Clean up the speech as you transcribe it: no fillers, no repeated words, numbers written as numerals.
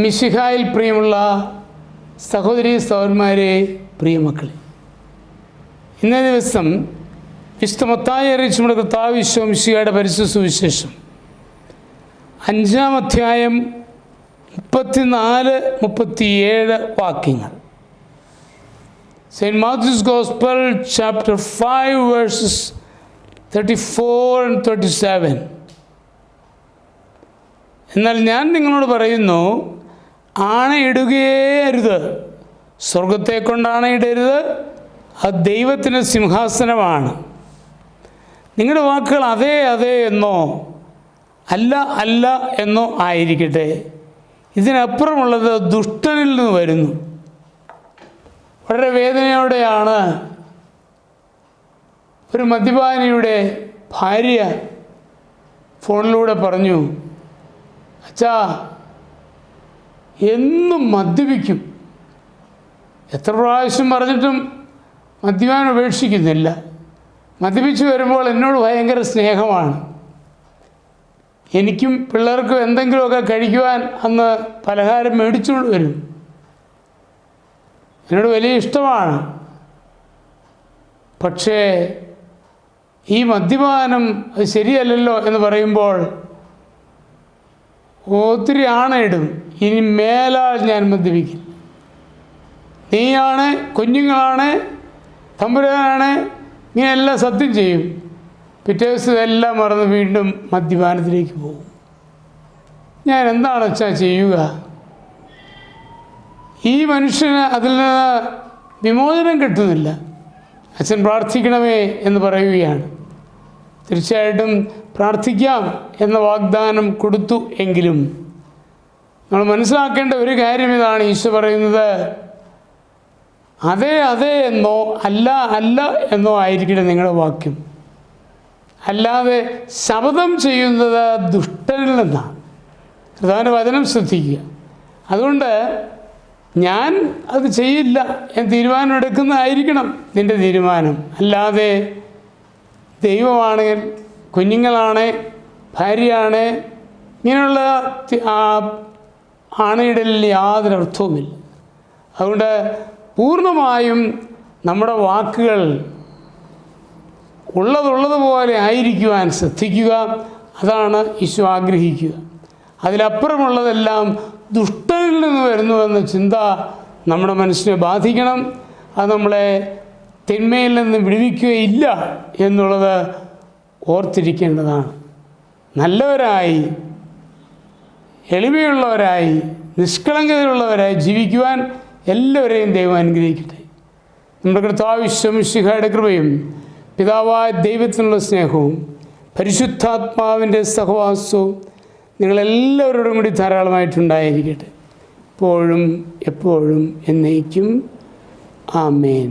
മിശിഹായിൽ പ്രിയമുള്ള സഹോദരീ സഹോദരന്മാരെ, പ്രിയമക്കളെ, ഇന്നേ ദിവസം വിശുദ്ധ മത്തായി അറിയിച്ച നമ്മുടെ കർത്താവ് ഈശോ മിശിഹായുടെ പരിശുദ്ധ സുവിശേഷം 5-ാം അധ്യായം 34-37 വാക്യങ്ങൾ. St. Matthew's Gospel, chapter 5, verses 34 and 37. എന്നാൽ ഞാൻ നിങ്ങളോട് പറയുന്നു, ആണയിടുകയേ അരുത്. സ്വർഗത്തെ കൊണ്ട് ആണയിടരുത്, അത് ദൈവത്തിൻ്റെ സിംഹാസനമാണ്. നിങ്ങളുടെ വാക്കുകൾ അതെ അതെ എന്നോ അല്ല അല്ല എന്നോ ആയിരിക്കട്ടെ. ഇതിനപ്പുറമുള്ളത് ദുഷ്ടനിൽ നിന്ന് വരുന്നു. വളരെ വേദനയോടെയാണ് ഒരു മദ്യപാനിയുടെ ഭാര്യ ഫോണിലൂടെ പറഞ്ഞു, അച്ഛാ, എന്നും മദ്യപിക്കും. എത്ര പ്രാവശ്യം പറഞ്ഞിട്ടും മദ്യപാനം ഉപേക്ഷിക്കുന്നില്ല. മദ്യപിച്ച് വരുമ്പോൾ എന്നോട് ഭയങ്കര സ്നേഹമാണ്. എനിക്കും പിള്ളേർക്കും എന്തെങ്കിലുമൊക്കെ കഴിക്കുവാൻ അന്ന് പലഹാരം മേടിച്ചുകൊണ്ട് വരും. എന്നോട് വലിയ ഇഷ്ടമാണ്. പക്ഷേ ഈ മദ്യപാനം അത് ശരിയല്ലല്ലോ എന്ന് പറയുമ്പോൾ ഒത്തിരി ആണയിടും. ഇനി മേലാൽ ഞാൻ മദ്യപിക്കില്ല. നീയാണ്, കുഞ്ഞുങ്ങളാണ്, തമ്പുരാനാണ്, ഇങ്ങനെയെല്ലാം സത്യം ചെയ്യും. പിറ്റേ ദിവസം ഇതെല്ലാം മറന്ന് വീണ്ടും മദ്യപാനത്തിലേക്ക് പോകും. ഞാൻ എന്താണ് വെച്ചാൽ ചെയ്യുക? ഈ മനുഷ്യന് അതിൽ നിന്ന് വിമോചനം കിട്ടുന്നില്ല. അച്ഛൻ പ്രാർത്ഥിക്കണമേ എന്ന് പറയുകയാണ്. തീർച്ചയായിട്ടും പ്രാർത്ഥിക്കാം എന്ന വാഗ്ദാനം കൊടുത്തു. എങ്കിലും നമ്മൾ മനസ്സിലാക്കേണ്ട ഒരു കാര്യം ഇതാണ്. ഈശോ പറയുന്നത് അതെ അതെ എന്നോ അല്ല അല്ല എന്നോ ആയിരിക്കട്ടെ നിങ്ങളുടെ വാക്യം. അല്ലാതെ ശപഥം ചെയ്യുന്നത് ദുഷ്ടനിൽ നിന്നാണ്. പ്രധാന വചനം ശ്രദ്ധിക്കുക. അതുകൊണ്ട് ഞാൻ അത് ചെയ്യില്ല എന്ന് തീരുമാനം എടുക്കുന്നതായിരിക്കണം നിൻ്റെ തീരുമാനം. അല്ലാതെ ദൈവമാണ്, കുഞ്ഞുങ്ങളാണ്, ഭാര്യയാണ്, ഇങ്ങനെയുള്ള ആണയിടലിൽ യാതൊരു അർത്ഥവുമില്ല. അതുകൊണ്ട് പൂർണ്ണമായും നമ്മുടെ വാക്കുകൾ ഉള്ളതുള്ളതുപോലെ ആയിരിക്കുവാൻ ശ്രദ്ധിക്കുക. അതാണ് ഈശോ ആഗ്രഹിക്കുക. അതിലപ്പുറമുള്ളതെല്ലാം ദുഷ്ടനിൽ നിന്ന് വരുന്നുവെന്ന ചിന്ത നമ്മുടെ മനസ്സിനെ ബാധിക്കണം. അത് നമ്മളെ തിന്മയിൽ നിന്ന് വിടുവിക്കുകയില്ല എന്നുള്ളത് ഓർത്തിരിക്കേണ്ടതാണ്. നല്ലവരായി, എളിമയുള്ളവരായി, നിഷ്കളങ്കതയുള്ളവരായി ജീവിക്കുവാൻ എല്ലാവരെയും ദൈവം അനുഗ്രഹിക്കട്ടെ. നമ്മുടെ കർത്താവ് ഈശോ മിശിഹായുടെ കൃപയും പിതാവായ ദൈവത്തിനുള്ള സ്നേഹവും പരിശുദ്ധാത്മാവിൻ്റെ സഹവാസവും നിങ്ങളെല്ലാവരോടും കൂടി ധാരാളമായിട്ടുണ്ടായിരിക്കട്ടെ, ഇപ്പോഴും എപ്പോഴും എന്നേക്കും. ആമേൻ.